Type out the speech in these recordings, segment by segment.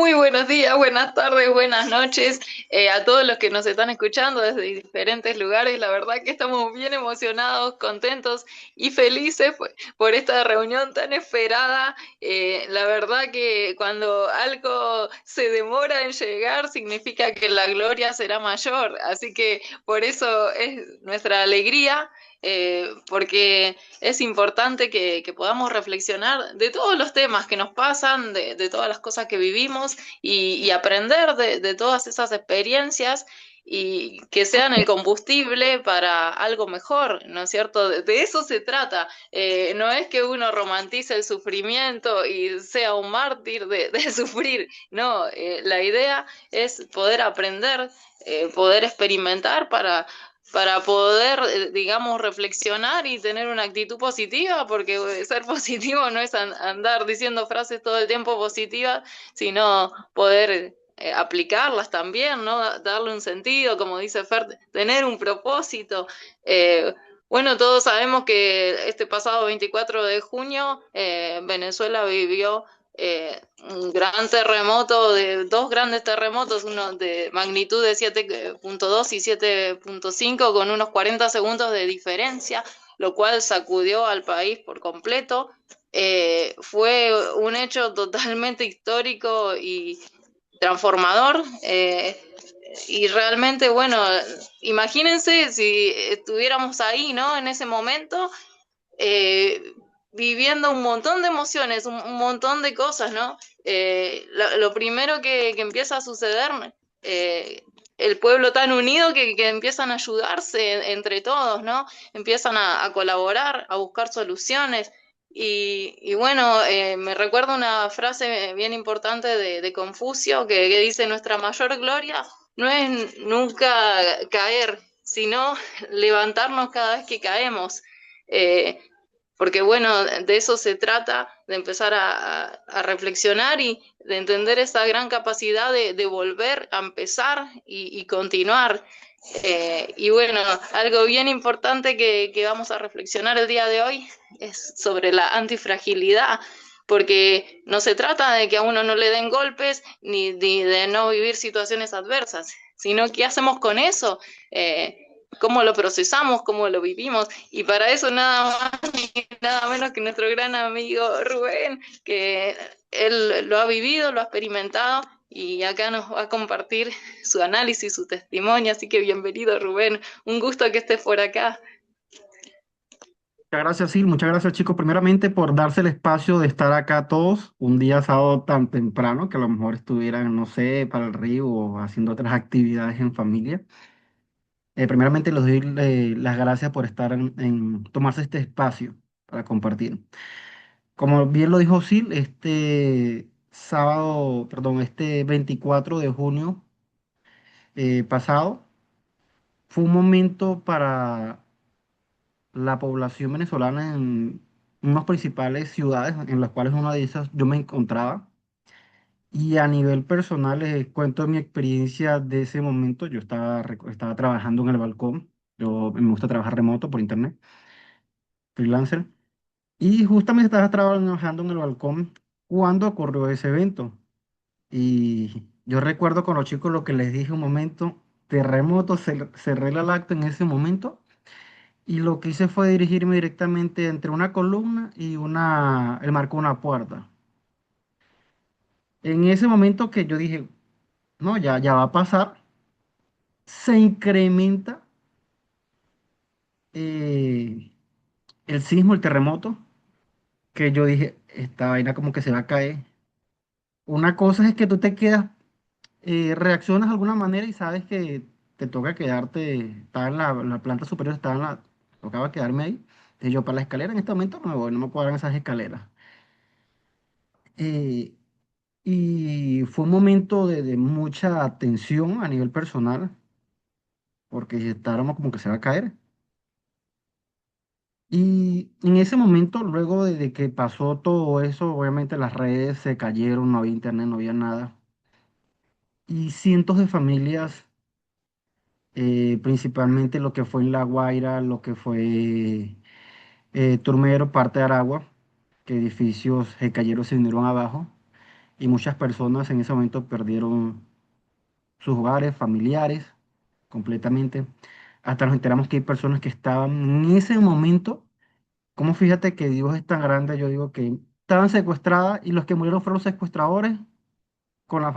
Muy buenos días, buenas tardes, buenas noches a todos los que nos están escuchando desde diferentes lugares. La verdad que estamos bien emocionados, contentos y felices por esta reunión tan esperada. La verdad que cuando algo se demora en llegar significa que la gloria será mayor. Así que por eso es nuestra alegría. Porque es importante que podamos reflexionar de todos los temas que nos pasan, de todas las cosas que vivimos y aprender de todas esas experiencias y que sean el combustible para algo mejor, ¿no es cierto? De eso se trata. No es que uno romantice el sufrimiento y sea un mártir de sufrir, no, la idea es poder aprender, poder experimentar para poder, digamos, reflexionar y tener una actitud positiva, porque ser positivo no es andar diciendo frases todo el tiempo positivas, sino poder aplicarlas también, ¿no? Darle un sentido, como dice Fer, tener un propósito. Eh, bueno, todos sabemos que este pasado 24 de junio Venezuela vivió un gran terremoto, de dos grandes terremotos, uno de magnitud de 7,2 y 7,5 con unos 40 segundos de diferencia, lo cual sacudió al país por completo. Fue un hecho totalmente histórico y transformador. Y realmente, bueno, imagínense si estuviéramos ahí, ¿no? En ese momento, eh, viviendo un montón de emociones, un montón de cosas, ¿no? Lo primero que empieza a suceder, eh, el pueblo tan unido que empiezan a ayudarse entre todos, ¿no? Empiezan a colaborar, a buscar soluciones. Y bueno, me recuerdo una frase bien importante de Confucio que dice, nuestra mayor gloria no es nunca caer, sino levantarnos cada vez que caemos. Eh, Porque bueno, de eso se trata, de empezar a reflexionar y de entender esa gran capacidad de volver a empezar y continuar. Y bueno, algo bien importante que vamos a reflexionar el día de hoy es sobre la antifragilidad, porque no se trata de que a uno no le den golpes ni de no vivir situaciones adversas, sino qué hacemos con eso, cómo lo procesamos, cómo lo vivimos. Y para eso nada más ni nada menos que nuestro gran amigo Rubén, que él lo ha vivido, lo ha experimentado y acá nos va a compartir su análisis, su testimonio. Así que bienvenido, Rubén. Un gusto que estés por acá. Muchas gracias, Sil. Muchas gracias, chicos. Primeramente, por darse el espacio de estar acá todos un día sábado tan temprano que a lo mejor estuvieran, no sé, para el río o haciendo otras actividades en familia. Primeramente, les doy las gracias por estar tomarse este espacio para compartir. Como bien lo dijo Sil, este sábado, perdón, este 24 de junio pasado fue un momento para la población venezolana en unas principales ciudades en las cuales una de esas yo me encontraba. Y a nivel personal, les cuento mi experiencia de ese momento. Yo estaba trabajando en el balcón. Yo me gusta trabajar remoto por internet, freelancer. Y justamente estaba trabajando en el balcón cuando ocurrió ese evento. Y yo recuerdo con los chicos lo que les dije un momento, terremoto, cerré la lacto en ese momento. Y lo que hice fue dirigirme directamente entre una columna y el marco de una puerta. En ese momento que yo dije, no, ya va a pasar, se incrementa eh, el sismo, el terremoto, que yo dije, esta vaina como que se va a caer. Una cosa es que tú te quedas, reaccionas de alguna manera y sabes que te toca quedarte, estaba en la planta superior, tocaba quedarme ahí. Entonces yo para la escalera en este momento no me voy, no me cuadran esas escaleras. Eh, Y fue un momento de mucha tensión a nivel personal, porque estábamos como que se va a caer. Y en ese momento, luego de que pasó todo eso, obviamente las redes se cayeron, no había internet, no había nada. Y cientos de familias, principalmente lo que fue en La Guaira, lo que fue Turmero, parte de Aragua, que edificios se cayeron, se vinieron abajo. y muchas personas en ese momento perdieron sus hogares, familiares, completamente. Hasta nos enteramos que hay personas que estaban en ese momento, como fíjate que Dios es tan grande, yo digo que estaban secuestradas y los que murieron fueron los secuestradores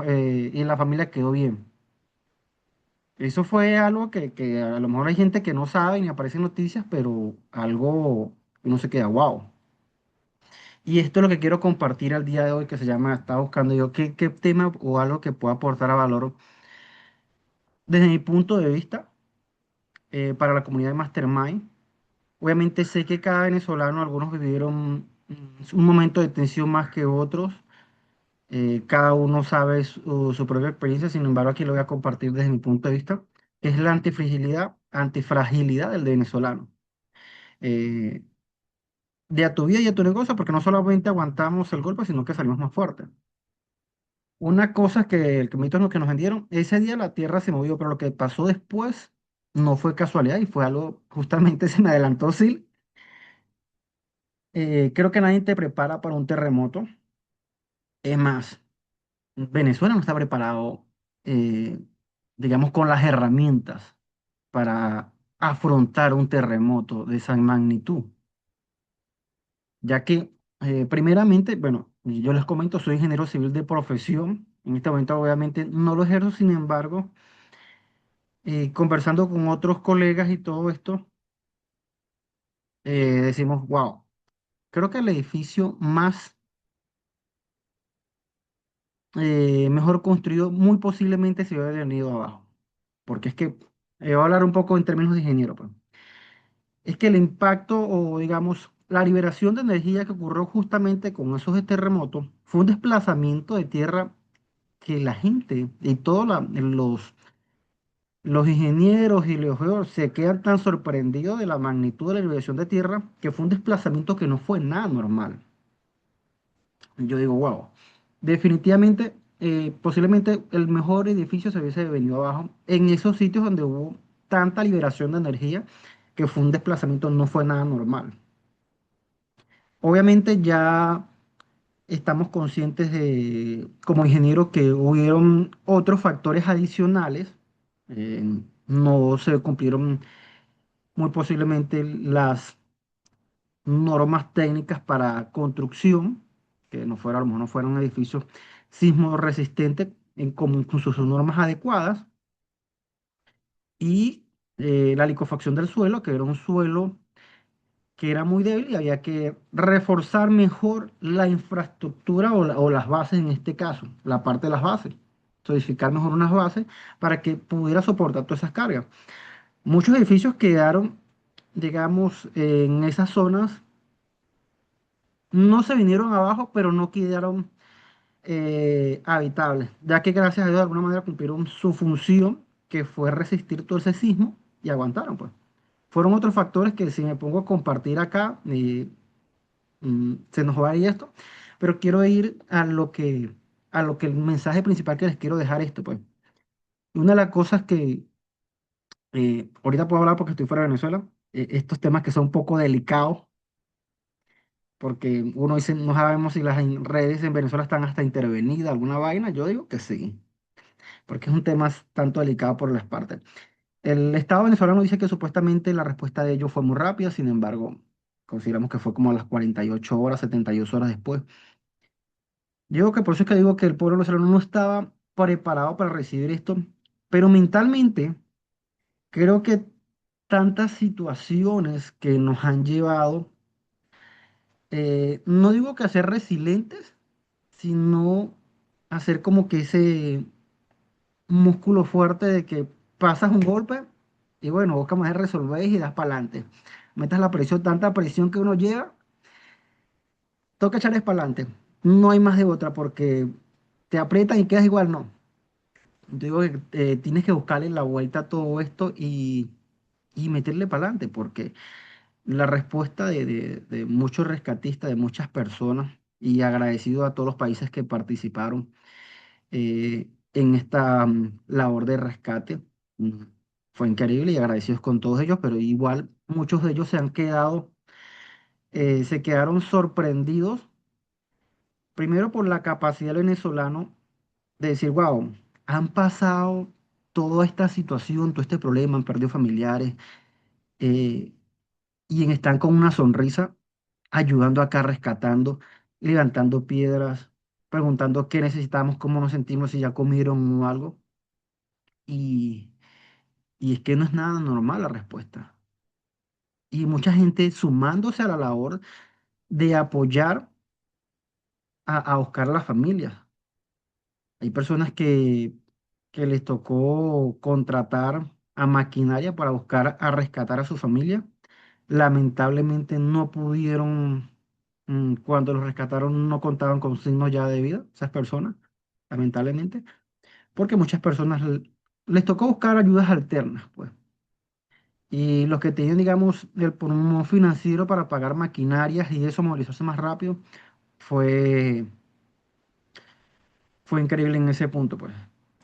y la familia quedó bien. Eso fue algo que a lo mejor hay gente que no sabe ni aparece en noticias, pero algo uno se queda, wow. Y esto es lo que quiero compartir al día de hoy, que se llama, estaba buscando yo qué tema o algo que pueda aportar a valor desde mi punto de vista para la comunidad de Mastermind. Obviamente sé que cada venezolano, algunos vivieron un momento de tensión más que otros. Cada uno sabe su propia experiencia, sin embargo, aquí lo voy a compartir desde mi punto de vista, que es la antifragilidad del venezolano. Eh, de a tu vida y a tu negocio, porque no solamente aguantamos el golpe, sino que salimos más fuertes. Una cosa que el mito es lo que nos vendieron, ese día la tierra se movió, pero lo que pasó después no fue casualidad y fue algo, justamente se me adelantó, sí. Creo que nadie te prepara para un terremoto. Es más, Venezuela no está preparado, eh, digamos, con las herramientas para afrontar un terremoto de esa magnitud, ya que, primeramente, bueno, yo les comento, soy ingeniero civil de profesión. En este momento, obviamente, no lo ejerzo, sin embargo, conversando con otros colegas y todo esto, decimos, wow, creo que el edificio más mejor construido muy posiblemente se hubiera venido abajo. Porque es que, voy a hablar un poco en términos de ingeniero, pues. Es que el impacto o, digamos, la liberación de energía que ocurrió justamente con esos terremotos fue un desplazamiento de tierra que la gente y todos los ingenieros y los geólogos se quedan tan sorprendidos de la magnitud de la liberación de tierra que fue un desplazamiento que no fue nada normal. Yo digo, wow, definitivamente, posiblemente el mejor edificio se hubiese venido abajo en esos sitios donde hubo tanta liberación de energía que fue un desplazamiento, no fue nada normal. Obviamente ya estamos conscientes de, como ingenieros, que hubieron otros factores adicionales, no se cumplieron muy posiblemente las normas técnicas para construcción, que no fuera, a lo mejor no fueran edificios sismo resistentes con sus normas adecuadas, y la liquefacción del suelo, que era un suelo que era muy débil y había que reforzar mejor la infraestructura o las bases en este caso, la parte de las bases, solidificar mejor unas bases para que pudiera soportar todas esas cargas. Muchos edificios quedaron, digamos, en esas zonas, no se vinieron abajo, pero no quedaron habitables, ya que gracias a Dios de alguna manera cumplieron su función, que fue resistir todo ese sismo y aguantaron, pues. Fueron otros factores que si me pongo a compartir acá, se nos va a ir esto, pero quiero ir a lo que el mensaje principal que les quiero dejar esto, pues. Una de las cosas que ahorita puedo hablar porque estoy fuera de Venezuela, estos temas que son un poco delicados, porque uno dice, no sabemos si las redes en Venezuela están hasta intervenidas, alguna vaina, yo digo que sí, porque es un tema tanto delicado por las partes. El Estado venezolano dice que supuestamente la respuesta de ellos fue muy rápida, sin embargo, consideramos que fue como a las 48 horas, 72 horas después. Yo digo que por eso es que digo que el pueblo venezolano no estaba preparado para recibir esto, pero mentalmente creo que tantas situaciones que nos han llevado, no digo que a ser resilientes, sino a ser como que ese músculo fuerte de que pasas un golpe y bueno, vos como resolver y das para adelante. Metas la presión, tanta presión que uno lleva, toca echarles para adelante. No hay más de otra porque te aprietan y quedas igual, no. Yo digo que tienes que buscarle la vuelta a todo esto y meterle para adelante, porque la respuesta de muchos rescatistas, de muchas personas, y agradecido a todos los países que participaron en esta labor de rescate, mm, fue increíble y agradecidos con todos ellos, pero igual muchos de ellos se quedaron sorprendidos Primero por la capacidad del venezolano de decir, wow, han pasado toda esta situación, todo este problema, han perdido familiares, eh, y están con una sonrisa, ayudando acá, rescatando, levantando piedras, preguntando qué necesitamos, cómo nos sentimos, si ya comieron o algo. Y, y es que no es nada normal la respuesta. Y mucha gente sumándose a la labor de apoyar a buscar a las familias. Hay personas que les tocó contratar a maquinaria para buscar a rescatar a su familia. Lamentablemente no pudieron, cuando los rescataron no contaban con signos ya de vida, esas personas, lamentablemente, porque muchas personas les tocó buscar ayudas alternas, pues. Y los que tenían, digamos, el pulmón financiero para pagar maquinarias y eso, movilizarse más rápido, fue, fue increíble en ese punto, pues.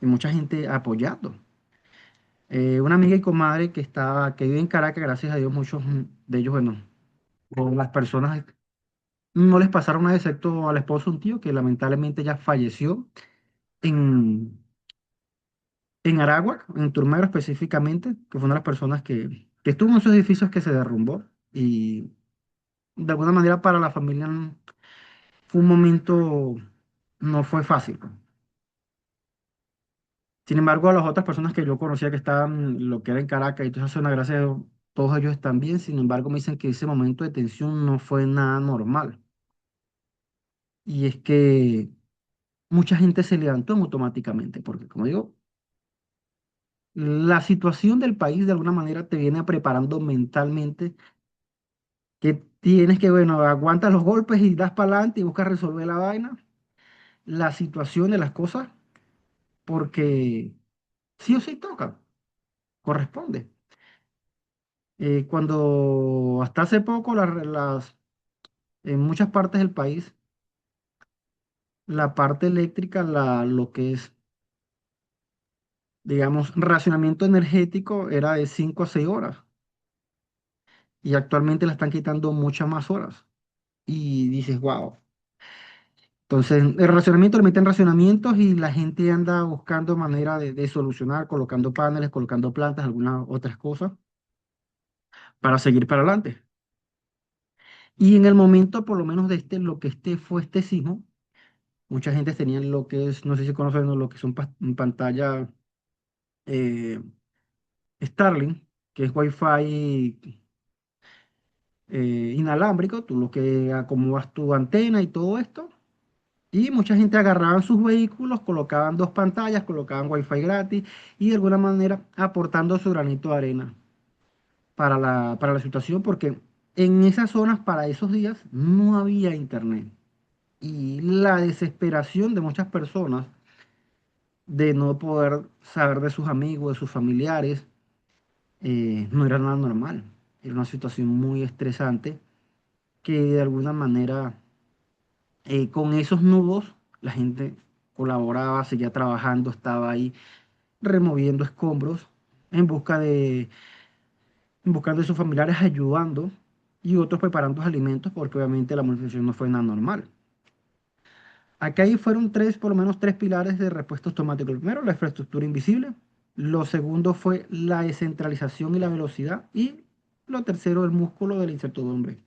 Y mucha gente apoyando. Una amiga y comadre que vive en Caracas, gracias a Dios, muchos de ellos, bueno, o las personas no les pasaron nada excepto al esposo de un tío que lamentablemente ya falleció en, en Aragua, en Turmero específicamente, que fue una de las personas que estuvo en esos edificios que se derrumbó. Y de alguna manera para la familia fue un momento, no fue fácil, pues. Sin embargo, a las otras personas que yo conocía que estaban, lo que era en Caracas y toda esa zona, gracias a Dios, todos ellos están bien. Sin embargo, me dicen que ese momento de tensión no fue nada normal. Y es que mucha gente se levantó automáticamente, porque como digo, la situación del país de alguna manera te viene preparando mentalmente que tienes que, bueno, aguantas los golpes y das para adelante y buscas resolver la vaina, la situación de las cosas, porque sí o sí toca, corresponde. Cuando hasta hace poco en muchas partes del país, la parte eléctrica, lo que es, digamos, racionamiento energético era de 5 a 6 horas y actualmente la están quitando muchas más horas. Y dices, wow. Entonces, el racionamiento le meten racionamientos y la gente anda buscando manera de solucionar, colocando paneles, colocando plantas, algunas otras cosas, para seguir para adelante. Y en el momento, por lo menos de lo que fue este sismo, mucha gente tenía lo que es, no sé si conocen ¿no? lo que son pantalla eh, Starlink, que es Wi-Fi inalámbrico, tú lo que acomodas tu antena y todo esto. Y mucha gente agarraban sus vehículos, colocaban dos pantallas, colocaban wifi gratis y de alguna manera aportando su granito de arena para la situación, porque en esas zonas para esos días no había internet. Y la desesperación de muchas personas de no poder saber de sus amigos, de sus familiares, no era nada normal. Era una situación muy estresante que de alguna manera con esos nudos la gente colaboraba, seguía trabajando, estaba ahí removiendo escombros en en busca de sus familiares, ayudando y otros preparando alimentos porque obviamente la movilización no fue nada normal. Acá ahí fueron tres, por lo menos tres pilares de respuesta automática. El primero, la infraestructura invisible. Lo segundo fue la descentralización y la velocidad. Y lo tercero, el músculo de la incertidumbre.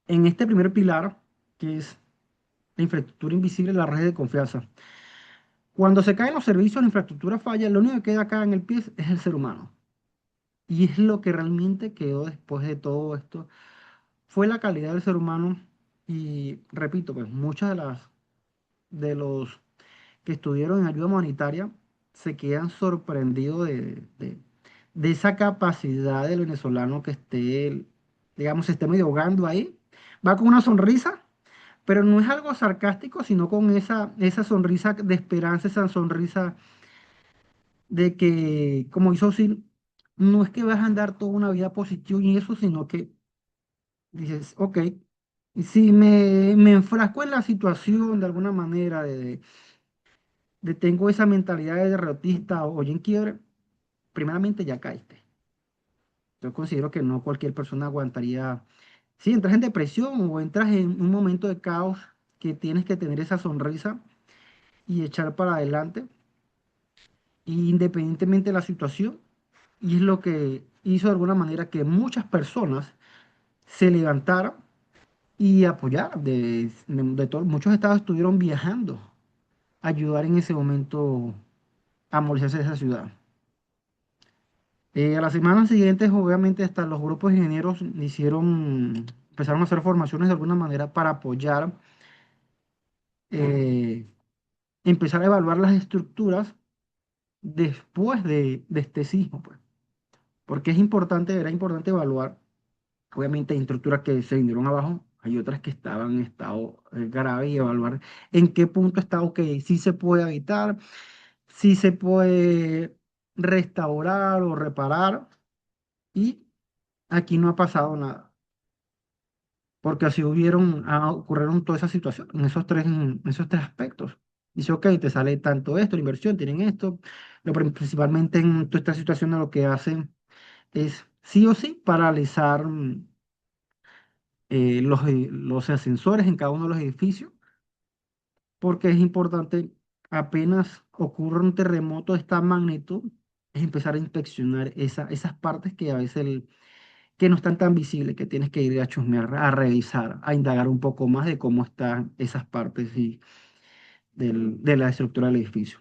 En este primer pilar, que es la infraestructura invisible, la red de confianza. Cuando se caen los servicios, la infraestructura falla, lo único que queda acá en el pie es el ser humano. Y es lo que realmente quedó después de todo esto, fue la calidad del ser humano. Y repito, pues muchas de los que estuvieron en ayuda humanitaria se quedan sorprendidos de esa capacidad del venezolano que esté, digamos, se esté medio ahogando ahí. Va con una sonrisa, pero no es algo sarcástico, sino con esa sonrisa de esperanza, esa sonrisa de que, como hizo Sil, no es que vas a andar toda una vida positiva y eso, sino que dices, ok, si me enfrasco en la situación de alguna manera, tengo esa mentalidad de derrotista o en quiebre, primeramente ya caíste. Yo considero que no cualquier persona aguantaría si entras en depresión o entras en un momento de caos que tienes que tener esa sonrisa y echar para adelante, independientemente de la situación, y es lo que hizo de alguna manera que muchas personas se levantaran y apoyaran. De todo, muchos estados estuvieron viajando a ayudar en ese momento a movilizarse de esa ciudad. A las semanas siguientes, obviamente, hasta los grupos de ingenieros empezaron a hacer formaciones de alguna manera para apoyar, eh, empezar a evaluar las estructuras después de este sismo, pues. Porque era importante evaluar. Obviamente hay estructuras que se vinieron abajo, hay otras que estaban en estado grave y evaluar en qué punto está, ok, si se puede habitar, si se puede restaurar o reparar. Y aquí no ha pasado nada, porque así ocurrieron todas esas situaciones, en esos tres aspectos. Dice, ok, te sale tanto esto, la inversión, tienen esto, principalmente en toda esta situación lo que hacen es sí o sí paralizar los ascensores en cada uno de los edificios, porque es importante, apenas ocurre un terremoto de esta magnitud, es empezar a inspeccionar esas partes que a veces que no están tan visibles, que tienes que ir a chusmear, a revisar, a indagar un poco más de cómo están esas partes de la estructura del edificio.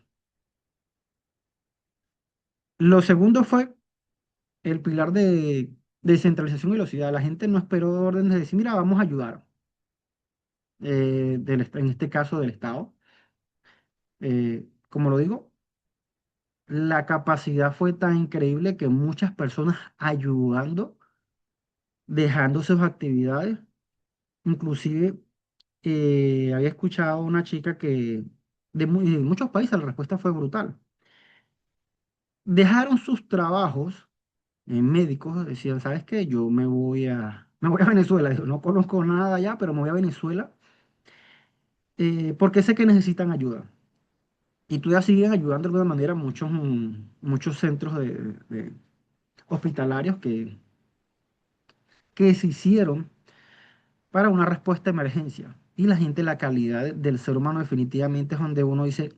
Lo segundo fue el pilar de descentralización y velocidad. La gente no esperó órdenes de decir, mira, vamos a ayudar, en este caso del Estado. Como lo digo, la capacidad fue tan increíble que muchas personas ayudando, dejando sus actividades, inclusive había escuchado a una chica que de muchos países la respuesta fue brutal. Dejaron sus trabajos en médicos, decían, ¿sabes qué? Yo me voy a Venezuela. Dijo, no conozco nada allá, pero me voy a Venezuela porque sé que necesitan ayuda. Y todavía siguen ayudando de alguna manera muchos centros hospitalarios que se hicieron para una respuesta de emergencia. Y la gente, la calidad del ser humano definitivamente es donde uno dice,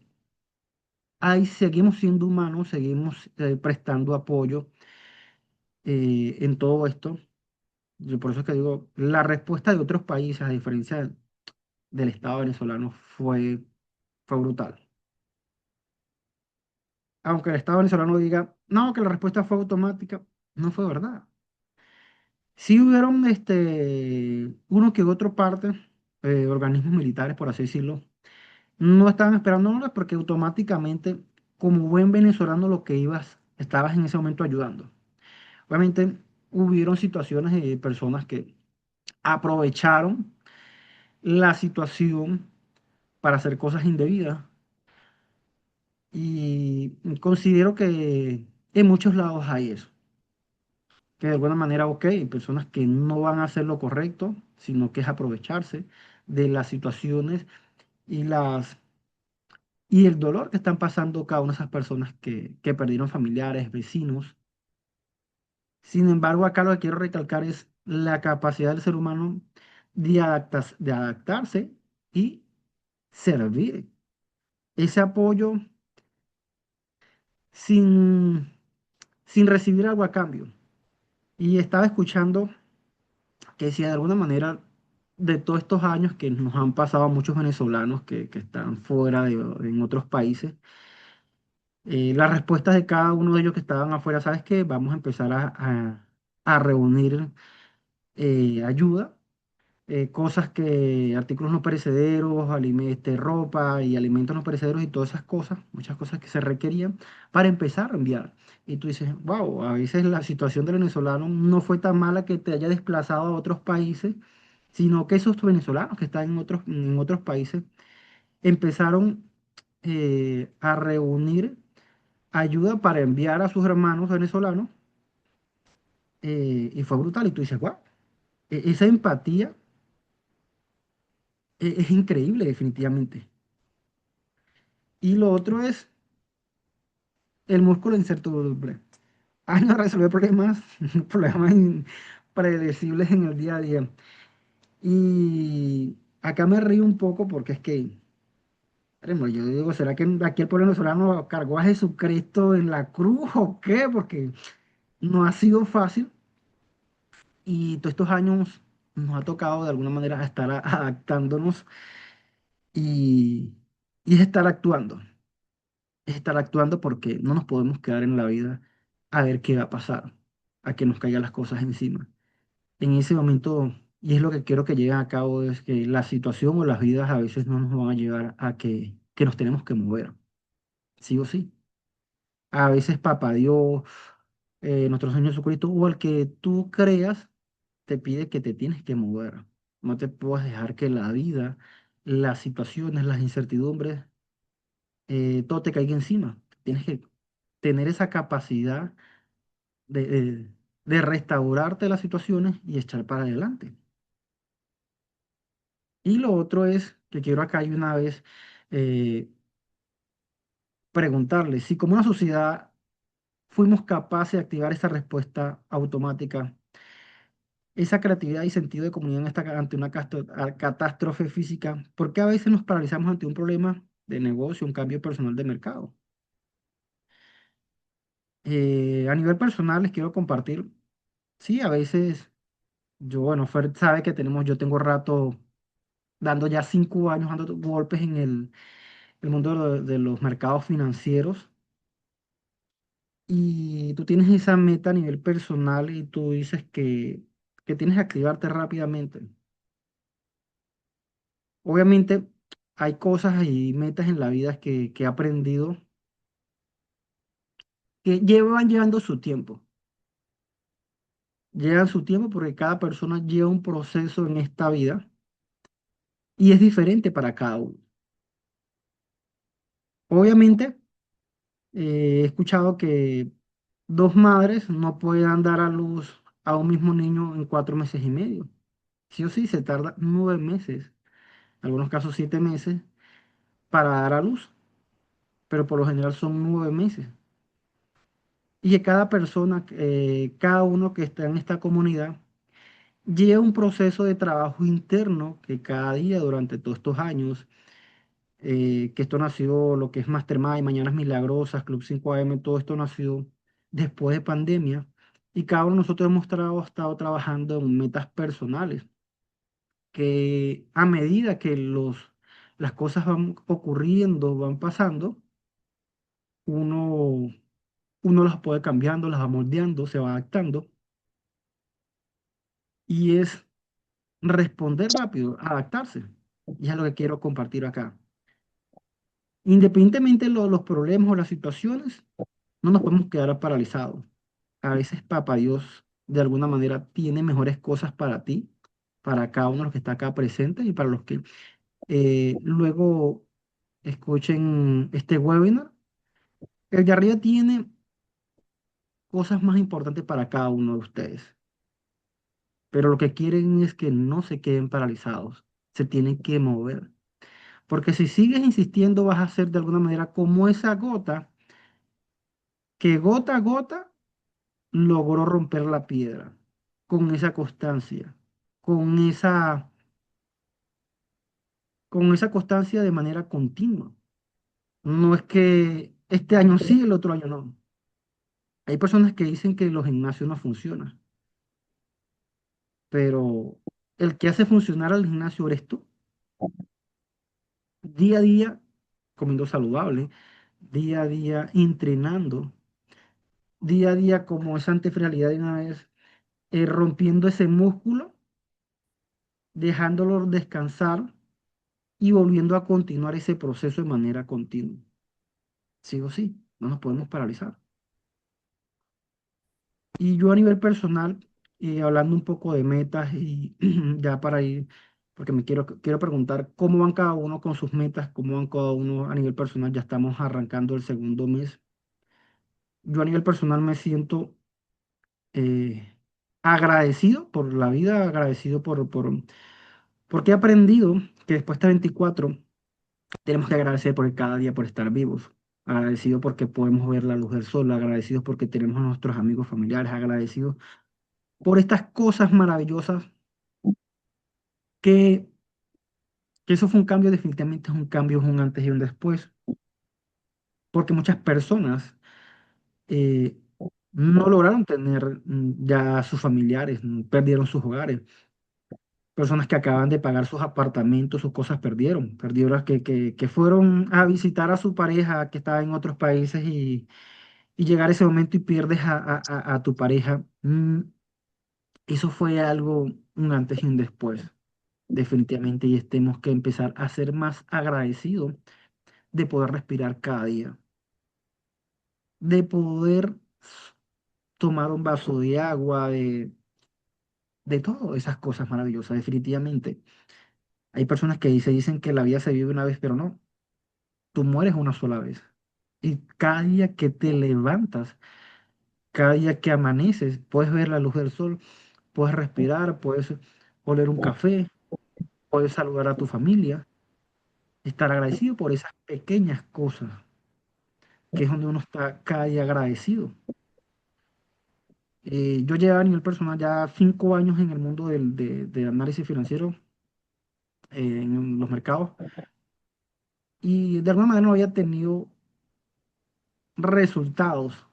ahí seguimos siendo humanos, seguimos prestando apoyo en todo esto. Yo por eso es que digo, la respuesta de otros países, a diferencia del Estado venezolano, fue brutal. Aunque el Estado venezolano diga, no, que la respuesta fue automática, no fue verdad. Sí hubieron uno que otro parte, organismos militares, por así decirlo, no estaban esperando órdenes porque automáticamente, como buen venezolano, lo que estabas en ese momento ayudando. Obviamente, hubieron situaciones de personas que aprovecharon la situación para hacer cosas indebidas y considero que en muchos lados hay eso, que de alguna manera, ok, hay personas que no van a hacer lo correcto, sino que es aprovecharse de las situaciones y y el dolor que están pasando cada una de esas personas que perdieron familiares, vecinos. Sin embargo, acá lo que quiero recalcar es la capacidad del ser humano de adaptarse y servir. Ese apoyo sin, sin recibir algo a cambio. Y estaba escuchando que si de alguna manera de todos estos años que nos han pasado a muchos venezolanos que están fuera en otros países, las respuestas de cada uno de ellos que estaban afuera, ¿sabes qué? Vamos a empezar a reunir ayuda, cosas artículos no perecederos, ropa y alimentos no perecederos y todas esas cosas, muchas cosas que se requerían para empezar a enviar. Y tú dices, wow, a veces la situación del venezolano no fue tan mala que te haya desplazado a otros países, sino que esos venezolanos que están en otros países empezaron a reunir ayuda para enviar a sus hermanos venezolanos y fue brutal. Y tú dices, wow, esa empatía es increíble definitivamente. Y lo otro es el músculo incertidumbre. Ah, no resolver problemas, problemas predecibles en el día a día. Y acá me río un poco porque es que, caramba, yo digo, ¿será que aquí el pueblo venezolano cargó a Jesucristo en la cruz o qué? Porque no ha sido fácil y todos estos años nos ha tocado de alguna manera estar adaptándonos y, y es estar actuando. Es estar actuando porque no nos podemos quedar en la vida a ver qué va a pasar, a que nos caigan las cosas encima. En ese momento, y es lo que quiero que lleguen a cabo, es que la situación o las vidas a veces no nos van a llevar a que nos tenemos que mover, sí o sí. A veces Papá Dios, nuestro Señor Jesucristo, o el que tú creas, te pide que te tienes que mover. No te puedes dejar que la vida, las situaciones, las incertidumbres, todo te caiga encima. Tienes que tener esa capacidad de, de, de restaurarte las situaciones y echar para adelante. Y lo otro es que quiero acá y una vez eh, preguntarle si como una sociedad fuimos capaces de activar esa respuesta automática, esa creatividad y sentido de comunidad ante una catástrofe física, ¿por qué a veces nos paralizamos ante un problema de negocio, un cambio personal de mercado? A nivel personal les quiero compartir, sí, a veces yo, bueno, Fer sabe que yo tengo rato dando ya 5 años dando golpes en el mundo de los mercados financieros y tú tienes esa meta a nivel personal y tú dices que tienes que activarte rápidamente. Obviamente hay cosas y metas en la vida que he aprendido que llevan llevando su tiempo. Llevan su tiempo porque cada persona lleva un proceso en esta vida y es diferente para cada uno. Obviamente, he escuchado que dos madres no pueden dar a luz a un mismo niño en 4 meses y medio. Sí o sí, se tarda 9 meses, en algunos casos 7 meses, para dar a luz, pero por lo general son 9 meses. Y que cada persona, cada uno que está en esta comunidad, lleva un proceso de trabajo interno que cada día durante todos estos años, que esto nació, lo que es Mastermind, Mañanas Milagrosas, Club 5 AM, todo esto nació después de pandemia. Y cada uno de nosotros hemos estado trabajando en metas personales, que a medida que las cosas van ocurriendo, van pasando, uno, uno las puede cambiando, las va moldeando, se va adaptando. Y es responder rápido, adaptarse. Y es lo que quiero compartir acá. Independientemente de los problemas o las situaciones, no nos podemos quedar paralizados. A veces Papá Dios de alguna manera tiene mejores cosas para ti, para cada uno de los que está acá presente y para los que luego escuchen este webinar. El de arriba tiene cosas más importantes para cada uno de ustedes, pero lo que quieren es que no se queden paralizados, se tienen que mover. Porque si sigues insistiendo vas a ser de alguna manera como esa gota que gota a gota logró romper la piedra, con esa constancia, con con esa constancia de manera continua. No es que este año sí, el otro año no. Hay personas que dicen que los gimnasios no funcionan, pero el que hace funcionar al gimnasio eres tú. Día a día comiendo saludable, día a día entrenando, día a día como esa antifrialidad de una vez, rompiendo ese músculo, dejándolo descansar y volviendo a continuar ese proceso de manera continua. Sí o sí, no nos podemos paralizar. Y yo a nivel personal, hablando un poco de metas y ya para ir, porque quiero preguntar cómo van cada uno con sus metas, cómo van cada uno a nivel personal. Ya estamos arrancando el segundo mes. Yo a nivel personal me siento agradecido por la vida, agradecido porque he aprendido que después de 24 tenemos que agradecer por cada día por estar vivos. Agradecido porque podemos ver la luz del sol, agradecidos porque tenemos a nuestros amigos familiares, agradecidos por estas cosas maravillosas que, que eso fue un cambio, definitivamente es un cambio, es un antes y un después, porque muchas personas eh, no lograron tener ya sus familiares, perdieron sus hogares. Personas que acaban de pagar sus apartamentos, sus cosas perdieron las que fueron a visitar a su pareja que estaba en otros países y llegar ese momento y pierdes a tu pareja. Eso fue algo, un antes y un después, definitivamente, y tenemos que empezar a ser más agradecidos de poder respirar cada día, de poder tomar un vaso de agua, de todas esas cosas maravillosas, definitivamente. Hay personas que se dicen que la vida se vive una vez, pero no, tú mueres una sola vez. Y cada día que te levantas, cada día que amaneces, puedes ver la luz del sol, puedes respirar, puedes oler un café, puedes saludar a tu familia, estar agradecido por esas pequeñas cosas, que es donde uno está cada día agradecido. Yo llevo a nivel personal ya 5 años en el mundo del análisis financiero, en los mercados, y de alguna manera no había tenido resultados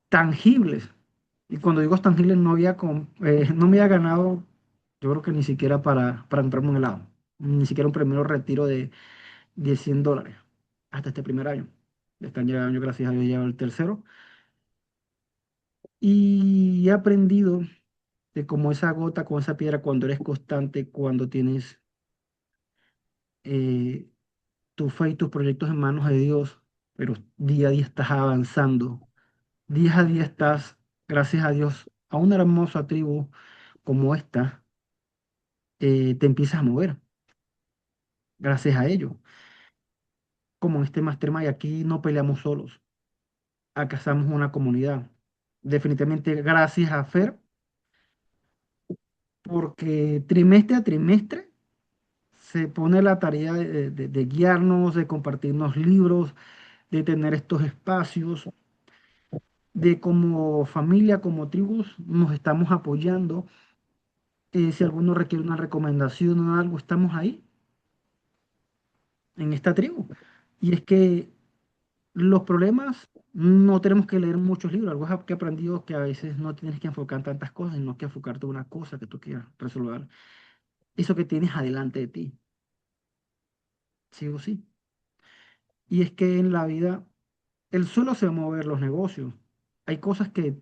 tangibles. Y cuando digo tangibles, no me había ganado, yo creo que ni siquiera para comprarme un helado, ni siquiera un primer retiro de $100 hasta este primer año. Este año, gracias a Dios, llevo el tercero. Y he aprendido de cómo esa gota con esa piedra, cuando eres constante, cuando tienes eh, tu fe y tus proyectos en manos de Dios, pero día a día estás avanzando, día a día estás, gracias a Dios, a una hermosa tribu como esta, te empiezas a mover, gracias a ello. Como en este Mastermind, aquí no peleamos solos, acá somos una comunidad. Definitivamente gracias a Fer, porque trimestre a trimestre se pone la tarea de guiarnos, de compartirnos libros, de tener estos espacios, de como familia, como tribus, nos estamos apoyando. Si alguno requiere una recomendación o algo, estamos ahí, en esta tribu. Y es que los problemas no tenemos que leer muchos libros. Algo que he aprendido que a veces no tienes que enfocar en tantas cosas, sino que enfocarte en una cosa que tú quieras resolver. Eso que tienes adelante de ti, sí o sí. Y es que en la vida el suelo se va a mover los negocios. Hay cosas que,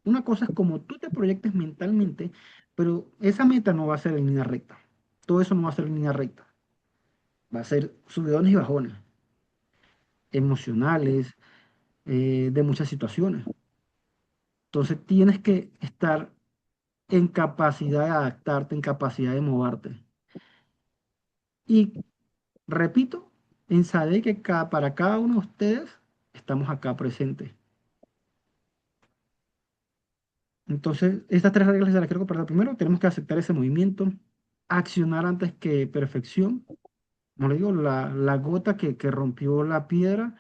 una cosa es como tú te proyectes mentalmente, pero esa meta no va a ser en línea recta. Todo eso no va a ser en línea recta. Va a ser subidones y bajones emocionales, de muchas situaciones. Entonces tienes que estar en capacidad de adaptarte, en capacidad de moverte. Y repito, en saber que para cada uno de ustedes estamos acá presentes. Entonces, estas tres reglas se las quiero compartir. Primero, tenemos que aceptar ese movimiento, accionar antes que perfección. Como le digo, la gota que rompió la piedra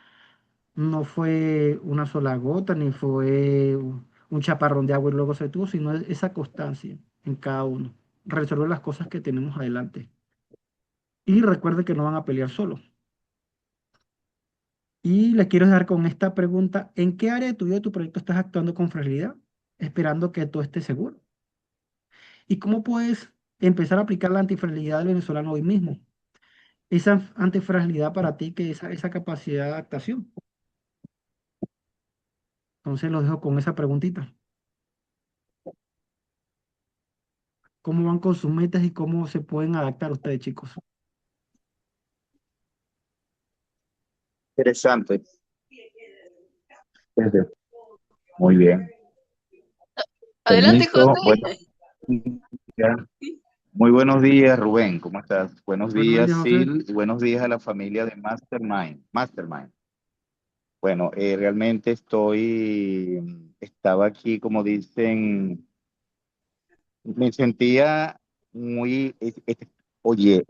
no fue una sola gota, ni fue un chaparrón de agua y luego se tuvo, sino esa constancia en cada uno. Resolver las cosas que tenemos adelante. Y recuerde que no van a pelear solos. Y les quiero dejar con esta pregunta: ¿en qué área de tu vida, de tu proyecto estás actuando con fragilidad, esperando que todo esté seguro? ¿Y cómo puedes empezar a aplicar la antifragilidad del venezolano hoy mismo? Esa antifragilidad para ti, que esa capacidad de adaptación. Entonces los dejo con esa preguntita. ¿Cómo van con sus metas y cómo se pueden adaptar ustedes, chicos? Interesante. Muy bien. Adelante, Permiso. José. Bueno, ya. Muy buenos días, Rubén. ¿Cómo estás? Buenos Buenos días, días, José. Sil. Y buenos días a la familia de Mastermind. Mastermind. Bueno, realmente estaba aquí, como dicen, me sentía muy, oye,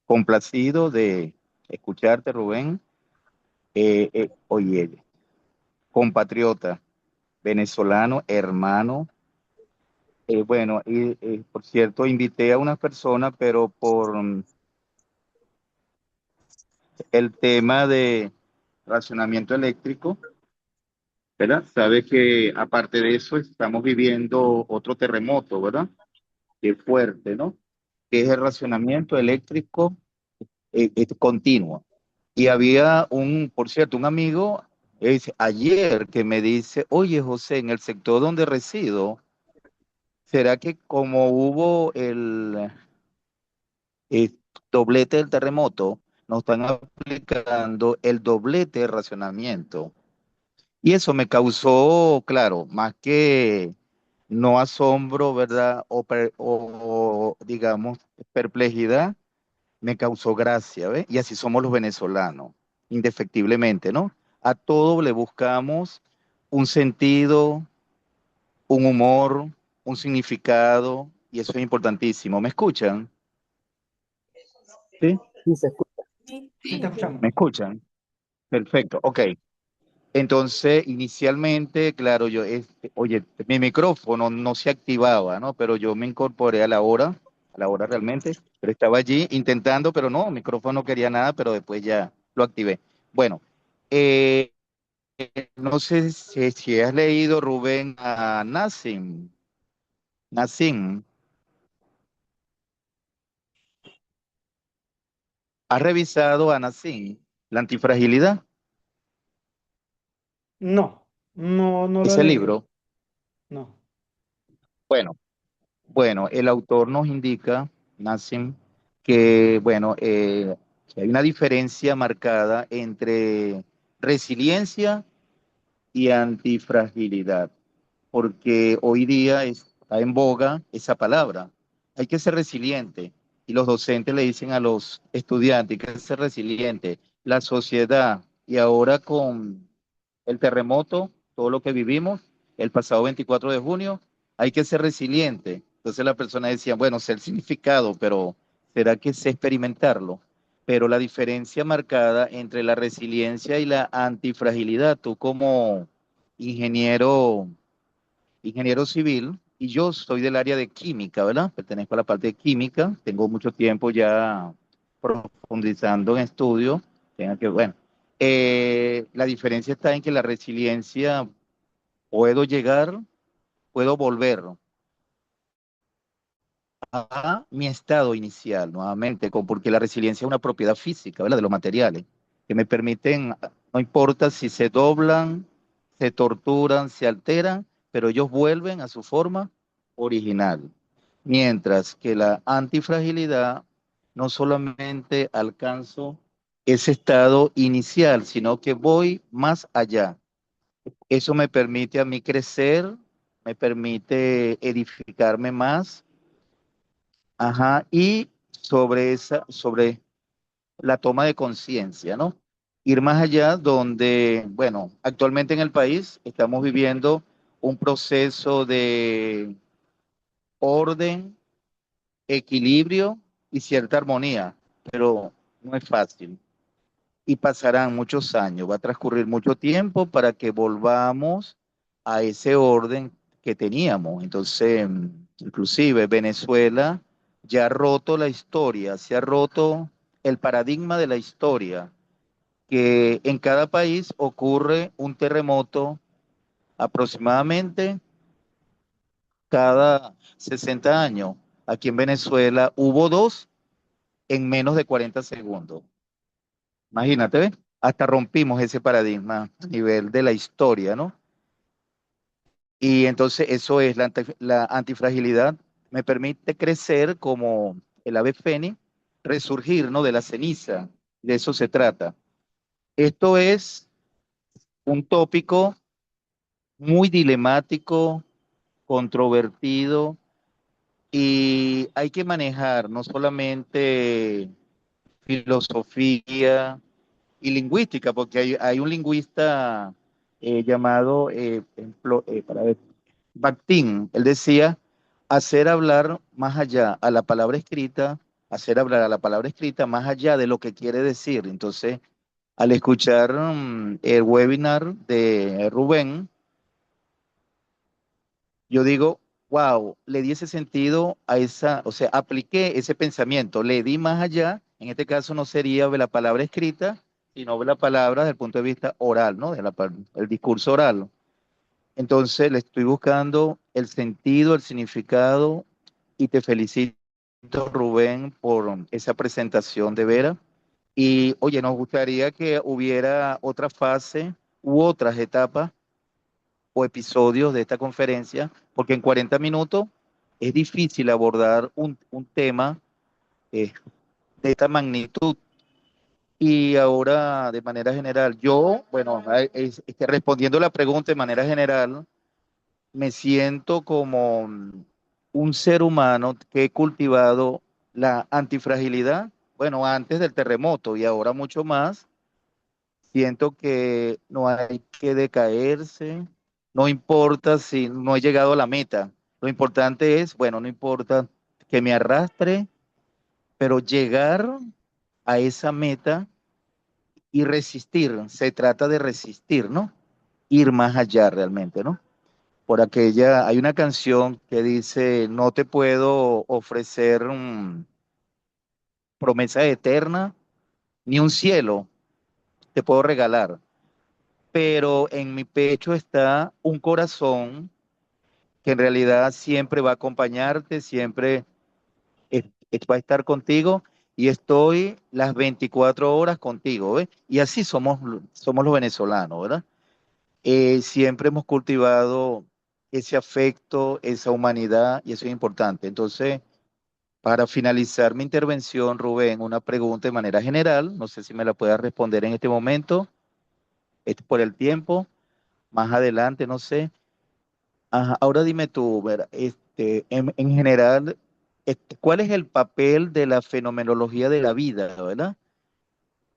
complacido de escucharte, Rubén. Oye, compatriota, venezolano, hermano. Bueno, y por cierto, invité a unas personas, pero por el tema de racionamiento eléctrico, ¿verdad? Sabes que aparte de eso estamos viviendo otro terremoto, ¿verdad? Que es fuerte, ¿no? Que es el racionamiento eléctrico continuo. Y había por cierto, un amigo ayer que me dice, oye José, en el sector donde resido, ¿será que como hubo el doblete del terremoto, nos están aplicando el doblete de racionamiento? Y eso me causó, claro, más que no asombro, ¿verdad? O, digamos, perplejidad, me causó gracia, ¿ves? Y así somos los venezolanos, indefectiblemente, ¿no? A todo le buscamos un sentido, un humor, un significado, y eso es importantísimo. ¿Me escuchan? ¿Sí? Sí, se escucha. Sí, te escuchamos. ¿Me escuchan? Perfecto, ok. Entonces, inicialmente, claro, oye, mi micrófono no se activaba, ¿no? Pero yo me incorporé a la hora realmente, pero estaba allí intentando, pero no, el micrófono no quería nada, pero después ya lo activé. Bueno, eh, no sé si has leído, Rubén, a Nassim. Nassim, ¿has revisado a Nassim, la antifragilidad? No, no lo he Ese leído. libro. No. Bueno. Bueno, el autor nos indica, Nassim, que, bueno, que hay una diferencia marcada entre resiliencia y antifragilidad, porque hoy día está en boga esa palabra. Hay que ser resiliente, y los docentes le dicen a los estudiantes que hay que ser resiliente. La sociedad, y ahora con el terremoto, todo lo que vivimos, el pasado 24 de junio, hay que ser resiliente. Entonces la persona decía, bueno, sé el significado, pero ¿será que sé experimentarlo? Pero la diferencia marcada entre la resiliencia y la antifragilidad, tú como ingeniero, ingeniero civil, y yo soy del área de química, ¿verdad? Pertenezco a la parte de química, tengo mucho tiempo ya profundizando en estudios, tenga que, bueno, la diferencia está en que la resiliencia puedo llegar, puedo volver a mi estado inicial nuevamente, porque la resiliencia es una propiedad física, ¿verdad? De los materiales, que me permiten, no importa si se doblan, se torturan, se alteran, pero ellos vuelven a su forma original. Mientras que la antifragilidad no solamente alcanzo ese estado inicial, sino que voy más allá. Eso me permite a mí crecer, me permite edificarme más. Ajá, y sobre la toma de conciencia, ¿no? Ir más allá donde, bueno, actualmente en el país estamos viviendo un proceso de orden, equilibrio y cierta armonía, pero no es fácil. Y pasarán muchos años, va a transcurrir mucho tiempo para que volvamos a ese orden que teníamos. Entonces, inclusive Venezuela ya ha roto la historia, se ha roto el paradigma de la historia, que en cada país ocurre un terremoto aproximadamente cada 60 años. Aquí en Venezuela hubo dos en menos de 40 segundos. Imagínate, ¿ves? Hasta rompimos ese paradigma a nivel de la historia, ¿no? Y entonces eso es la antifragilidad, me permite crecer como el ave fénix, resurgir, ¿no? De la ceniza, de eso se trata. Esto es un tópico muy dilemático, controvertido, y hay que manejar no solamente filosofía, y lingüística, porque hay un lingüista llamado para ver, Bakhtin. Él decía, hacer hablar más allá a la palabra escrita, hacer hablar a la palabra escrita más allá de lo que quiere decir. Entonces, al escuchar el webinar de Rubén, yo digo, wow, le di ese sentido a esa, o sea, apliqué ese pensamiento, le di más allá, en este caso no sería de la palabra escrita, sino de la palabra desde el punto de vista oral, ¿no? El discurso oral. Entonces le estoy buscando el sentido, el significado y te felicito, Rubén, por esa presentación de Vera. Y oye, nos gustaría que hubiera otra fase u otras etapas o episodios de esta conferencia, porque en 40 minutos es difícil abordar un tema eh, de esta magnitud. Y ahora, de manera general, yo, bueno, respondiendo la pregunta de manera general, me siento como un ser humano que he cultivado la antifragilidad, bueno, antes del terremoto y ahora mucho más. Siento que no hay que decaerse, no importa si no he llegado a la meta. Lo importante es, bueno, no importa que me arrastre, pero llegar a esa meta y resistir. Se trata de resistir, ¿no? Ir más allá realmente, ¿no? Por aquella, hay una canción que dice, no te puedo ofrecer promesa eterna, ni un cielo te puedo regalar, pero en mi pecho está un corazón que en realidad siempre va a acompañarte, siempre va a estar contigo y estoy las 24 horas contigo, ¿ves? Y así somos los venezolanos, ¿verdad? Siempre hemos cultivado ese afecto, esa humanidad y eso es importante. Entonces, para finalizar mi intervención, Rubén, una pregunta de manera general, no sé si me la puedas responder en este momento, por el tiempo, más adelante, no sé. Ajá, ahora dime tú, ver, en general, ¿cuál es el papel de la fenomenología de la vida, ¿verdad?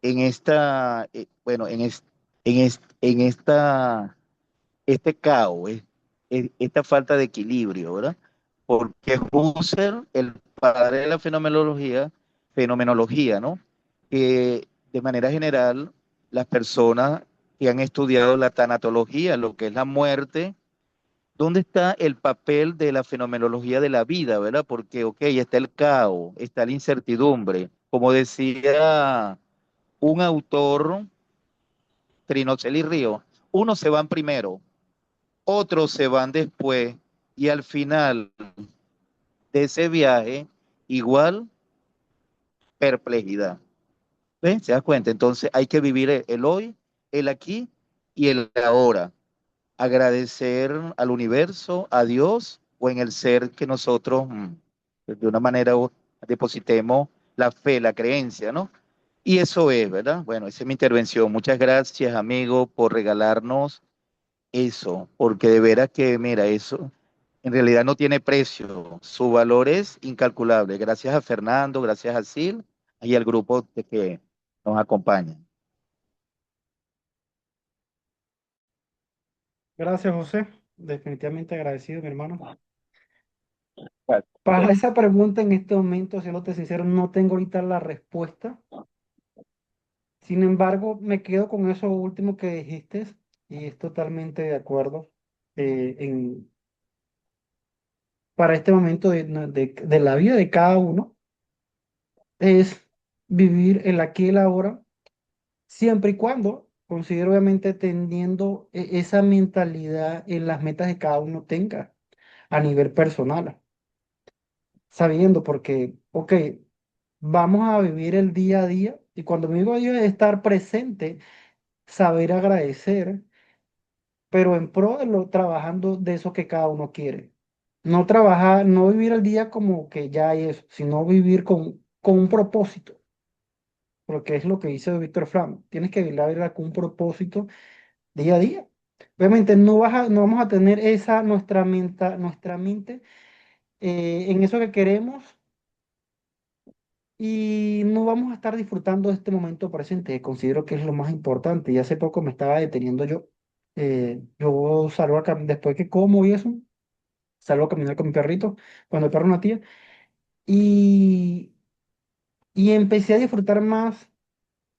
En esta, bueno, en este caos, esta falta de equilibrio, ¿verdad? Porque Husserl, el padre de la fenomenología, ¿no? Que de manera general, las personas que han estudiado la tanatología, lo que es la muerte, ¿dónde está el papel de la fenomenología de la vida, verdad? Porque, ok, está el caos, está la incertidumbre. Como decía un autor, Trinoceli Río, unos se van primero, otros se van después, y al final de ese viaje, igual perplejidad. ¿Ves? ¿Se das cuenta? Entonces hay que vivir el hoy, el aquí y el ahora. Agradecer al universo, a Dios o en el ser que nosotros de una manera depositemos la fe, la creencia, ¿no? Y eso es, ¿verdad? Bueno, esa es mi intervención. Muchas gracias, amigo, por regalarnos eso, porque de veras que, mira, eso en realidad no tiene precio. Su valor es incalculable. Gracias a Fernando, gracias a Sil y al grupo que nos acompaña. Gracias, José. Definitivamente agradecido, mi hermano. Bueno, Para esa pregunta en este momento, siéndote sincero, no tengo ahorita la respuesta. Sin embargo, me quedo con eso último que dijiste y es totalmente de acuerdo. En, para este momento de la vida de cada uno, es vivir el aquí y el ahora, siempre y cuando, considero obviamente teniendo esa mentalidad en las metas que cada uno tenga a nivel personal, sabiendo porque, ok, vamos a vivir el día a día y cuando me digo yo es estar presente, saber agradecer, pero en pro de lo trabajando de eso que cada uno quiere. No trabajar, no vivir el día como que ya hay eso, sino vivir con un propósito, porque es lo que dice Víctor Frank. Tienes que vivir la vida con un propósito día a día. Obviamente no vamos a tener esa nuestra mente en eso que queremos y no vamos a estar disfrutando de este momento presente, que considero que es lo más importante. Y hace poco me estaba deteniendo yo. Yo salgo después que como y eso, salgo a caminar con mi perrito, cuando el perro no tía, y, y empecé a disfrutar más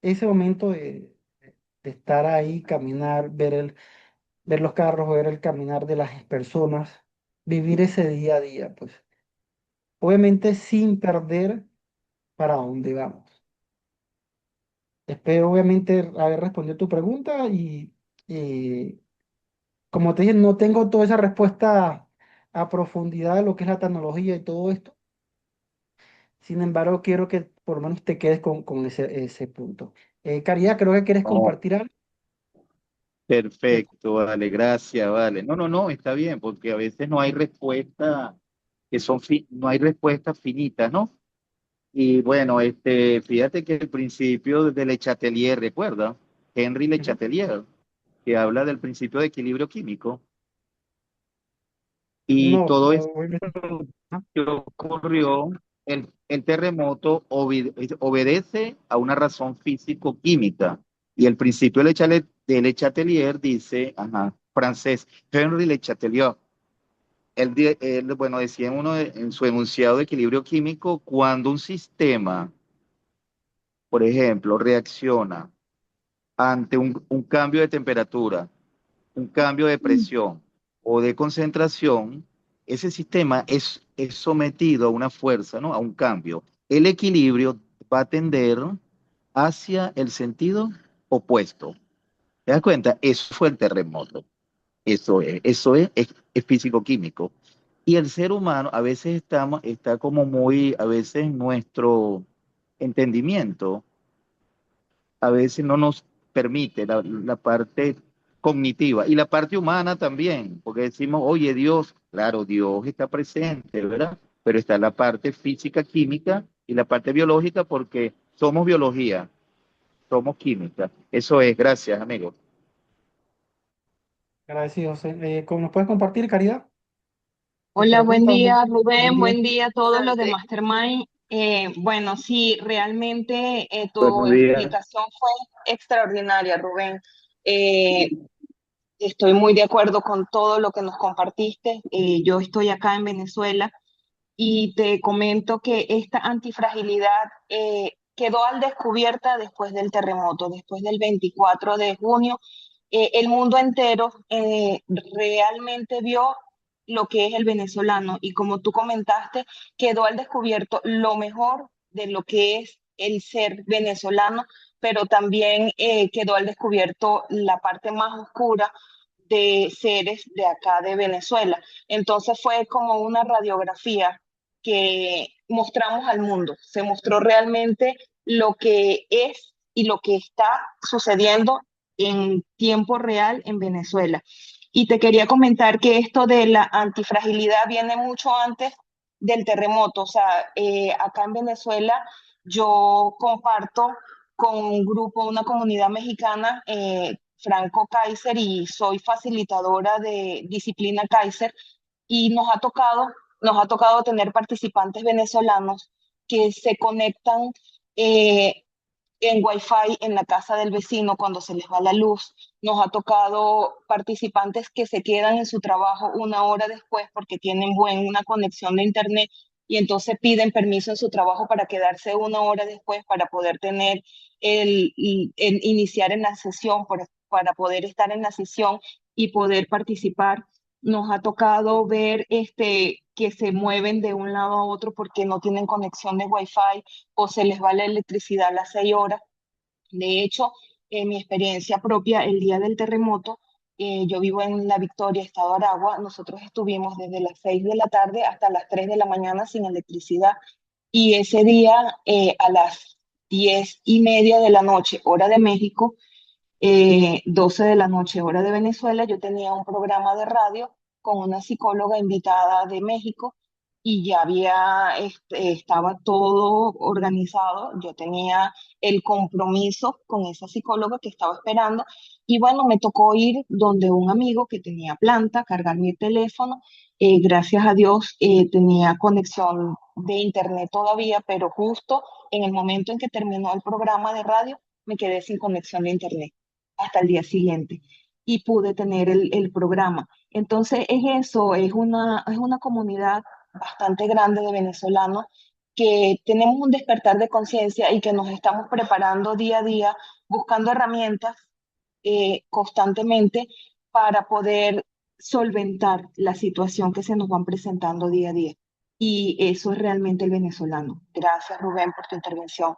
ese momento de estar ahí, caminar, ver los carros, ver el caminar de las personas. vivir ese día a día, pues. Obviamente sin perder para dónde vamos. Espero obviamente haber respondido tu pregunta y como te dije, no tengo toda esa respuesta a profundidad de lo que es la tecnología y todo esto. Sin embargo, quiero que por lo menos te quedes con ese punto. Caridad, creo que quieres No, compartir algo. Te- perfecto, vale, gracias, vale. No, no, no, está bien, porque a veces no hay respuesta no hay respuestas finitas, ¿no? Y bueno, fíjate que el principio de Le Chatelier, ¿recuerda? Henry Le Ujú. Chatelier, que habla del principio de equilibrio químico. Y No, todo esto obviamente. ¿No? que ocurrió, el terremoto obedece a una razón físico-química. Y el principio de Le Chatelier dice, ajá, francés, Henry Le Chatelier, bueno, decía en su enunciado de equilibrio químico, cuando un sistema, por ejemplo, reacciona ante un cambio de temperatura, un cambio de presión o de concentración, ese sistema es sometido a una fuerza, ¿no? A un cambio. El equilibrio va a tender hacia el sentido opuesto. ¿Te das cuenta? Eso fue el terremoto. Es físico-químico. Y el ser humano a veces está como muy, a veces nuestro entendimiento a veces no nos permite la parte cognitiva y la parte humana también, porque decimos, oye, Dios, claro, Dios está presente, ¿verdad? Pero está la parte física, química y la parte biológica porque somos biología, somos química. Eso es, gracias, amigo. Agradecido, José. ¿Nos puedes compartir, Caridad, tu Hola, buen pregunta? día, Buen Rubén, día. buen día a todos los de Interesante. Mastermind. Bueno, sí, realmente tu Buenos días. explicación fue extraordinaria, Rubén. Eh, Estoy muy de acuerdo con todo lo que nos compartiste. Yo estoy acá en Venezuela y te comento que esta antifragilidad quedó al descubierta después del terremoto, después del 24 de junio. El mundo entero realmente vio lo que es el venezolano y como tú comentaste, quedó al descubierto lo mejor de lo que es el ser venezolano, pero también quedó al descubierto la parte más oscura de seres de acá de Venezuela. Entonces fue como una radiografía que mostramos al mundo. Se mostró realmente lo que es y lo que está sucediendo en tiempo real en Venezuela. Y te quería comentar que esto de la antifragilidad viene mucho antes del terremoto. O sea, acá en Venezuela yo comparto con un grupo, una comunidad mexicana, Franco Kaiser, y soy facilitadora de disciplina Kaiser y nos ha tocado tener participantes venezolanos que se conectan eh, en Wi-Fi en la casa del vecino cuando se les va la luz. Nos ha tocado participantes que se quedan en su trabajo una hora después porque tienen buena conexión de internet y entonces piden permiso en su trabajo para quedarse una hora después para poder tener iniciar en la sesión, para poder estar en la sesión y poder participar. Nos ha tocado ver que se mueven de un lado a otro porque no tienen conexión de Wi-Fi o se les va la electricidad a las 6 horas. De hecho, en mi experiencia propia, el día del terremoto, yo vivo en La Victoria, estado Aragua, nosotros estuvimos desde las 6 de la tarde hasta las 3 de la mañana sin electricidad y ese día a las 10:30 de la noche, hora de México, 12 de la noche, hora de Venezuela, yo tenía un programa de radio con una psicóloga invitada de México y ya estaba todo organizado. Yo tenía el compromiso con esa psicóloga que estaba esperando y bueno, me tocó ir donde un amigo que tenía planta, cargar mi teléfono. Gracias a Dios tenía conexión de internet todavía, pero justo en el momento en que terminó el programa de radio, me quedé sin conexión de internet hasta el día siguiente y pude tener el programa. Entonces es eso, es una comunidad bastante grande de venezolanos que tenemos un despertar de conciencia y que nos estamos preparando día a día, buscando herramientas constantemente para poder solventar la situación que se nos van presentando día a día. Y eso es realmente el venezolano. Gracias, Rubén, por tu intervención.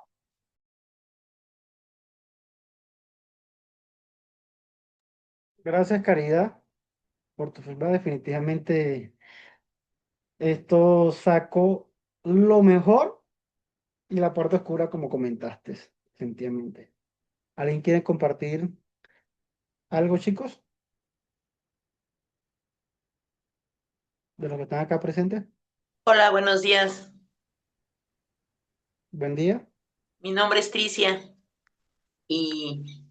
Gracias, Caridad, por tu feedback. Definitivamente esto sacó lo mejor y la parte oscura, como comentaste, definitivamente. ¿Alguien quiere compartir algo, chicos, de los que están acá presentes? Hola, buenos días. Buen día. Mi nombre es Tricia y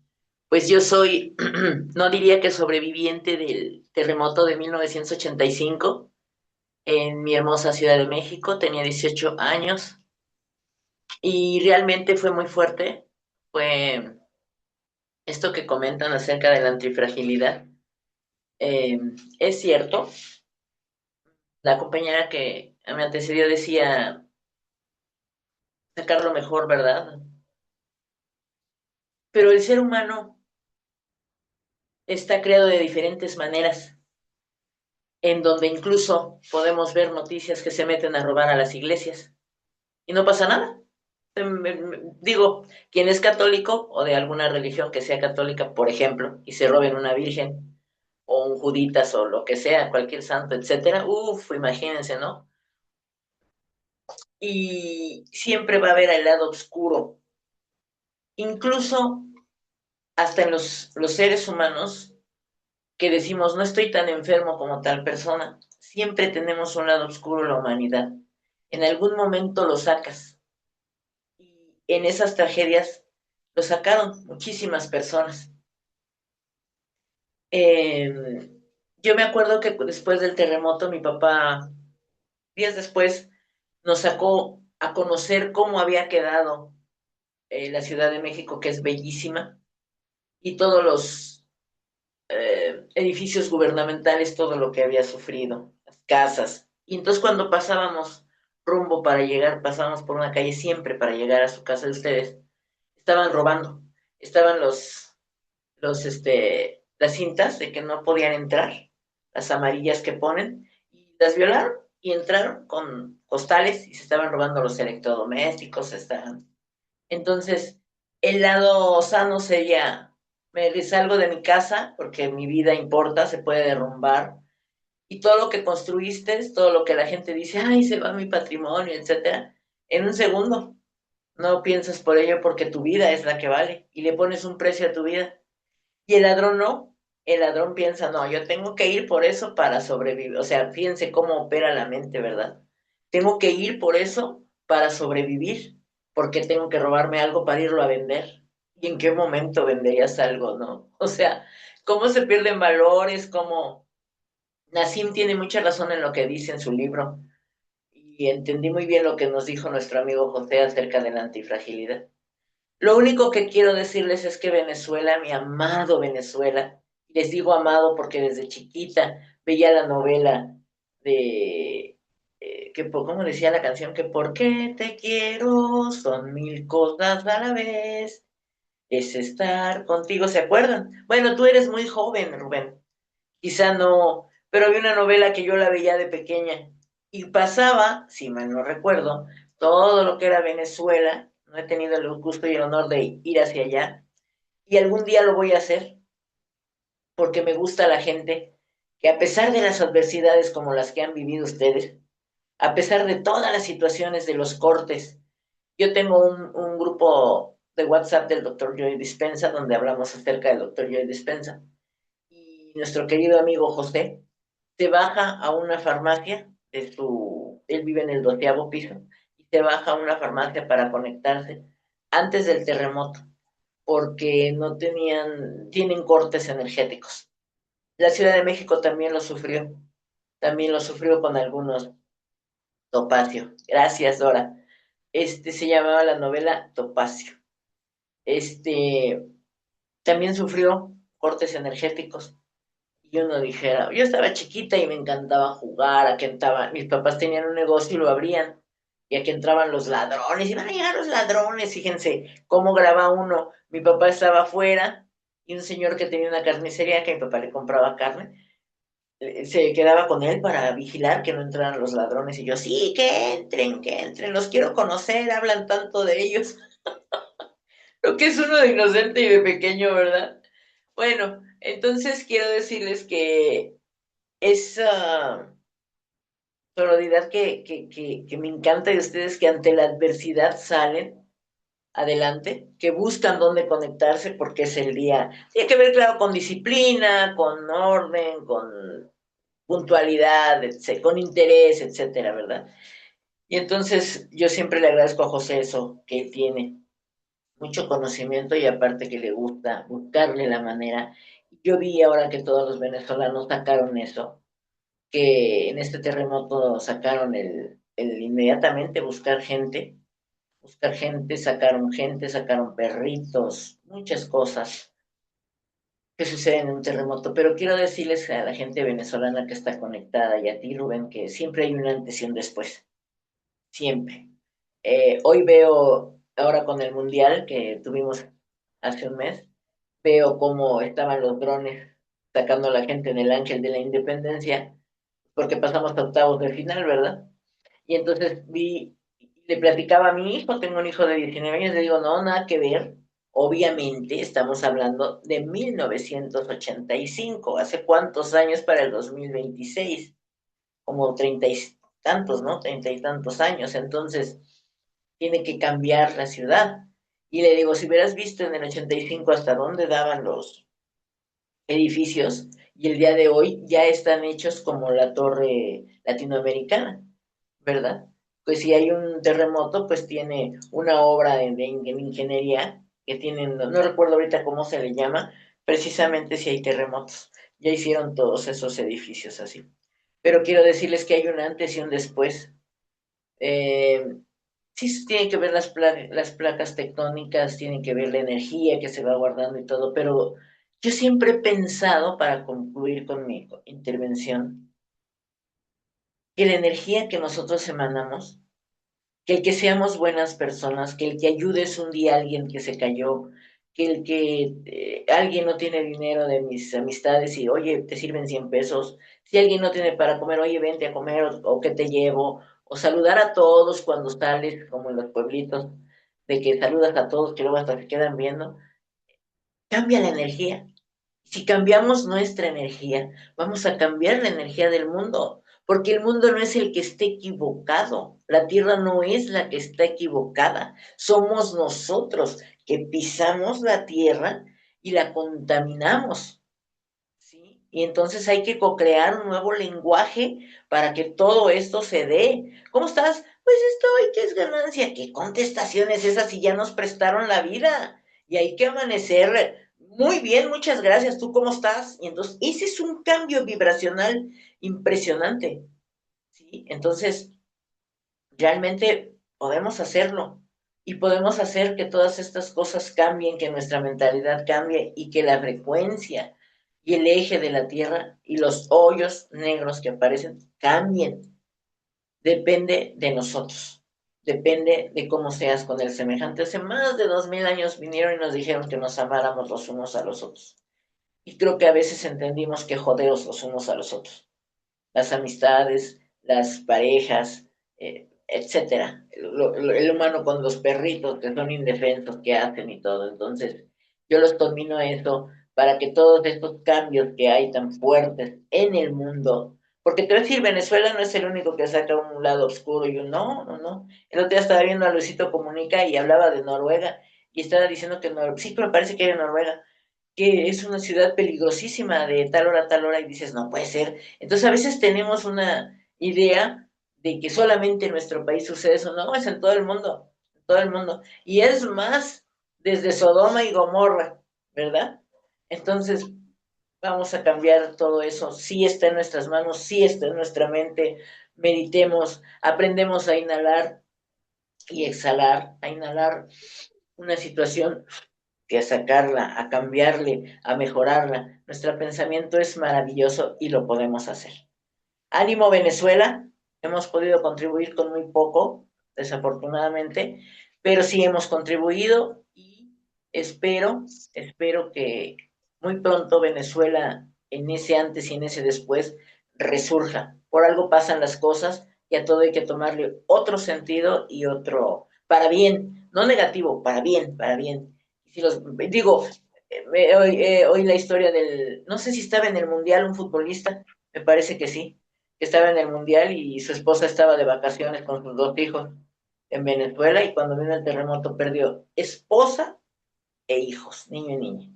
pues yo soy, no diría que sobreviviente del terremoto de 1985 en mi hermosa Ciudad de México. Tenía 18 años y realmente fue muy fuerte. Fue esto que comentan acerca de la antifragilidad. Eh, es cierto, la compañera que me antecedió decía sacar lo mejor, ¿verdad? Pero el ser humano está creado de diferentes maneras, en donde incluso podemos ver noticias que se meten a robar a las iglesias y no pasa nada. Digo, quien es católico o de alguna religión que sea católica, por ejemplo, y se roben una virgen o un juditas o lo que sea, cualquier santo, etcétera, imagínense, ¿no? Y siempre va a haber el lado oscuro, incluso hasta en los seres humanos que decimos no estoy tan enfermo como tal persona, siempre tenemos un lado oscuro en la humanidad. En algún momento lo sacas. Y en esas tragedias lo sacaron muchísimas personas. Eh, yo me acuerdo que después del terremoto, mi papá, días después, nos sacó a conocer cómo había quedado la Ciudad de México, que es bellísima, y todos los edificios gubernamentales, todo lo que había sufrido, las casas. Y entonces cuando pasábamos rumbo para llegar, pasábamos por una calle siempre para llegar a su casa de ustedes, estaban robando, estaban las cintas de que no podían entrar, las amarillas que ponen, y las violaron y entraron con costales y se estaban robando los electrodomésticos, estaban. Entonces, el lado sano sería, me salgo de mi casa porque mi vida importa, se puede derrumbar, y todo lo que construiste, todo lo que la gente dice, ay, se va mi patrimonio, etcétera, en un segundo. No piensas por ello porque tu vida es la que vale y le pones un precio a tu vida. Y el ladrón no, el ladrón piensa, no, yo tengo que ir por eso para sobrevivir. O sea, fíjense cómo opera la mente, ¿verdad? Tengo que ir por eso para sobrevivir, porque tengo que robarme algo para irlo a vender. ¿Y en qué momento venderías algo, no? O sea, cómo se pierden valores, cómo Nassim tiene mucha razón en lo que dice en su libro. Y entendí muy bien lo que nos dijo nuestro amigo José acerca de la antifragilidad. Lo único que quiero decirles es que Venezuela, mi amado Venezuela, les digo amado porque desde chiquita veía la novela de, ¿cómo decía la canción? Que por qué te quiero son mil cosas a la vez, es estar contigo, ¿se acuerdan? Bueno, tú eres muy joven, Rubén, quizá no, pero había una novela que yo la veía de pequeña y pasaba, si mal no recuerdo, todo lo que era Venezuela. No he tenido el gusto y el honor de ir hacia allá y algún día lo voy a hacer porque me gusta la gente que a pesar de las adversidades como las que han vivido ustedes, a pesar de todas las situaciones de los cortes, yo tengo un grupo de WhatsApp del doctor Joy Dispensa donde hablamos acerca del doctor Joy Dispensa y nuestro querido amigo José se baja a una farmacia él vive en el 12.º piso, y se baja a una farmacia para conectarse antes del terremoto, porque no tienen cortes energéticos. La Ciudad de México también lo sufrió con algunos Topacio. Gracias, Dora. Se llamaba la novela Topacio. Este, también sufrió cortes energéticos. Yo no dijera, yo estaba chiquita y me encantaba jugar, a que entraban, mis papás tenían un negocio y lo abrían, y aquí entraban los ladrones, y van a llegar los ladrones, fíjense cómo graba uno, mi papá estaba afuera, y un señor que tenía una carnicería, que mi papá le compraba carne, se quedaba con él para vigilar que no entraran los ladrones, y yo, sí, que entren, los quiero conocer, hablan tanto de ellos. Lo que es uno de inocente y de pequeño, ¿verdad? Bueno, entonces quiero decirles que esa sororidad que me encanta de ustedes, que ante la adversidad salen adelante, que buscan dónde conectarse porque es el día. Tiene que ver, claro, con disciplina, con orden, con puntualidad, con interés, etcétera, ¿verdad? Y entonces yo siempre le agradezco a José eso, que tiene mucho conocimiento y aparte que le gusta buscarle la manera. Yo vi ahora que todos los venezolanos sacaron eso, que en este terremoto sacaron el inmediatamente buscar gente, sacaron perritos, muchas cosas que suceden en un terremoto. Pero quiero decirles a la gente venezolana que está conectada y a ti, Rubén, que siempre hay un antes y un después, siempre. Hoy veo, ahora con el mundial que tuvimos hace un mes, veo cómo estaban los drones sacando a la gente en el Ángel de la Independencia, porque pasamos a octavos de final, ¿verdad? Y entonces le platicaba a mi hijo, tengo un hijo de 19 años, le digo, no, nada que ver. Obviamente estamos hablando de 1985, ¿hace cuántos años para el 2026? Como 30 y tantos, ¿no? 30 y tantos años. Entonces, tiene que cambiar la ciudad. Y le digo, si hubieras visto en el 85 hasta dónde daban los edificios, y el día de hoy ya están hechos como la torre latinoamericana, ¿verdad? Pues si hay un terremoto, pues tiene una obra de ingeniería que tienen, no recuerdo ahorita cómo se le llama, precisamente si hay terremotos. Ya hicieron todos esos edificios así. Pero quiero decirles que hay un antes y un después. Eh, sí tienen que ver las placas tectónicas, tienen que ver la energía que se va guardando y todo, pero yo siempre he pensado, para concluir con mi intervención, que la energía que nosotros emanamos, que el que seamos buenas personas, que el que ayudes un día a alguien que se cayó, que el que alguien no tiene dinero de mis amistades y, oye, te sirven 100 pesos, si alguien no tiene para comer, oye, vente a comer o que te llevo, o saludar a todos cuando sales, como en los pueblitos, de que saludas a todos que luego hasta se quedan viendo, cambia la energía. Si cambiamos nuestra energía, vamos a cambiar la energía del mundo, porque el mundo no es el que esté equivocado, la tierra no es la que está equivocada, somos nosotros que pisamos la tierra y la contaminamos, ¿sí? Y entonces hay que co-crear un nuevo lenguaje para que todo esto se dé. ¿Cómo estás? Pues estoy, ¿qué es ganancia? ¿Qué contestación es esa si ya nos prestaron la vida? Y hay que amanecer muy bien, muchas gracias. ¿Tú cómo estás? Y entonces, ese es un cambio vibracional impresionante, ¿sí? Entonces, realmente podemos hacerlo y podemos hacer que todas estas cosas cambien, que nuestra mentalidad cambie y que la frecuencia y el eje de la Tierra y los hoyos negros que aparecen cambien. Depende de nosotros. Depende de cómo seas con el semejante. Hace más de 2000 años vinieron y nos dijeron que nos amáramos los unos a los otros. Y creo que a veces entendimos que jodeos los unos a los otros. Las amistades, las parejas, etcétera. El humano con los perritos que son indefensos, que hacen y todo. Entonces, yo los domino eso para que todos estos cambios que hay tan fuertes en el mundo, porque te voy a decir, Venezuela no es el único que saca un lado oscuro y un no, no, no. El otro día estaba viendo a Luisito Comunica y hablaba de Noruega y estaba diciendo que sí, pero me parece que era Noruega, que es una ciudad peligrosísima de tal hora, y dices, no puede ser. Entonces a veces tenemos una idea de que solamente en nuestro país sucede eso, no, es en todo el mundo, en todo el mundo. Y es más, desde Sodoma y Gomorra, ¿verdad? Entonces vamos a cambiar todo eso, sí está en nuestras manos, sí está en nuestra mente, meditemos, aprendemos a inhalar y exhalar, a inhalar una situación, que a sacarla, a cambiarle, a mejorarla. Nuestro pensamiento es maravilloso y lo podemos hacer. Ánimo, Venezuela. Hemos podido contribuir con muy poco, desafortunadamente, pero sí hemos contribuido y espero que muy pronto Venezuela, en ese antes y en ese después, resurja. Por algo pasan las cosas y a todo hay que tomarle otro sentido y otro, para bien, no negativo, para bien, para bien. Si los, digo, hoy la historia del, no sé si estaba en el Mundial un futbolista, me parece que sí, que estaba en el Mundial y su esposa estaba de vacaciones con sus 2 hijos en Venezuela y cuando vino el terremoto perdió esposa e hijos, niño y niña,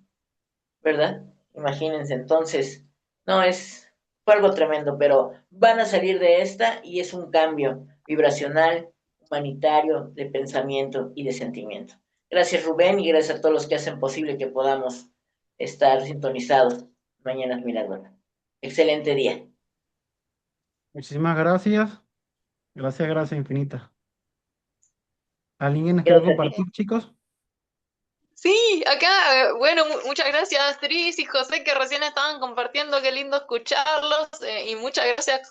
¿verdad? Imagínense, entonces, no es, fue algo tremendo, pero van a salir de esta y es un cambio vibracional, humanitario, de pensamiento y de sentimiento. Gracias Rubén y gracias a todos los que hacen posible que podamos estar sintonizados. Mañana es milagrosa. Excelente día. Muchísimas gracias. Gracias, gracias infinitas. ¿Alguien les quiere Gracias a ti. compartir, chicos? Sí, acá, bueno, muchas gracias Tris y José que recién estaban compartiendo, qué lindo escucharlos, y muchas gracias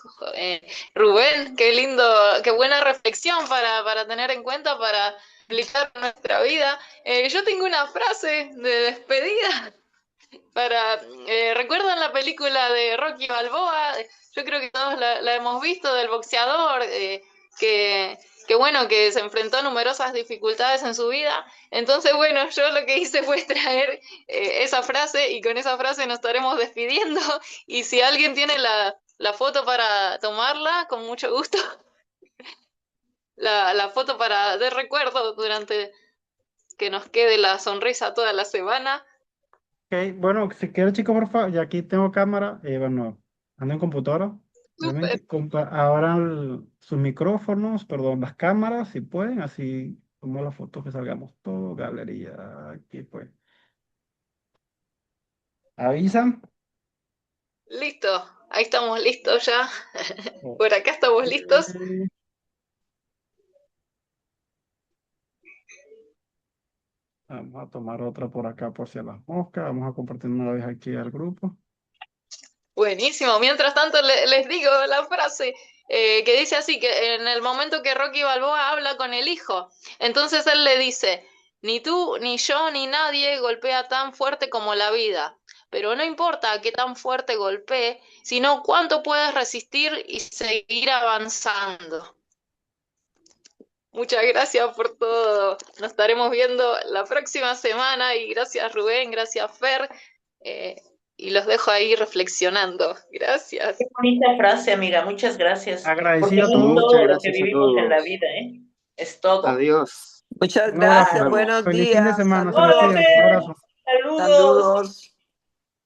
Rubén, qué lindo, qué buena reflexión para tener en cuenta, para aplicar en nuestra vida. Yo tengo una frase de despedida ¿recuerdan la película de Rocky Balboa? Yo creo que todos la hemos visto, del boxeador, que, que bueno, que se enfrentó a numerosas dificultades en su vida. Entonces, bueno, yo lo que hice fue traer esa frase y con esa frase nos estaremos despidiendo. Y si alguien tiene la foto para tomarla, con mucho gusto, la foto para de recuerdo durante que nos quede la sonrisa toda la semana. Ok, bueno, si quieren, chicos, por favor, ya aquí tengo cámara, bueno, ando en computadora, Súper. obviamente, abran sus micrófonos, perdón, las cámaras, si pueden, así tomo las fotos que salgamos todo, galería, aquí pues. ¿Avisan? Listo, ahí estamos listos ya. Ok. Por acá estamos listos. Vamos a tomar otra por acá por si a las moscas, vamos a compartir una vez aquí al grupo. Buenísimo. Mientras tanto, les digo la frase que dice así, que en el momento que Rocky Balboa habla con el hijo, entonces él le dice, ni tú, ni yo, ni nadie golpea tan fuerte como la vida, pero no importa qué tan fuerte golpee, sino cuánto puedes resistir y seguir avanzando. Muchas gracias por todo. Nos estaremos viendo la próxima semana y gracias Rubén, gracias Fer. eh, y los dejo ahí reflexionando. Gracias. Qué bonita frase, amiga. Muchas gracias. Porque Agradecido a es todos. Muchas todo lo que gracias a vivimos en la todos. vida, ¿eh? Es todo. Adiós. Muchas Un abrazo. gracias, Nos vemos. buenos Feliz fin de días, semana, se me Hola, cuidan. saludos, Un Fer. abrazo. Saludos. saludos.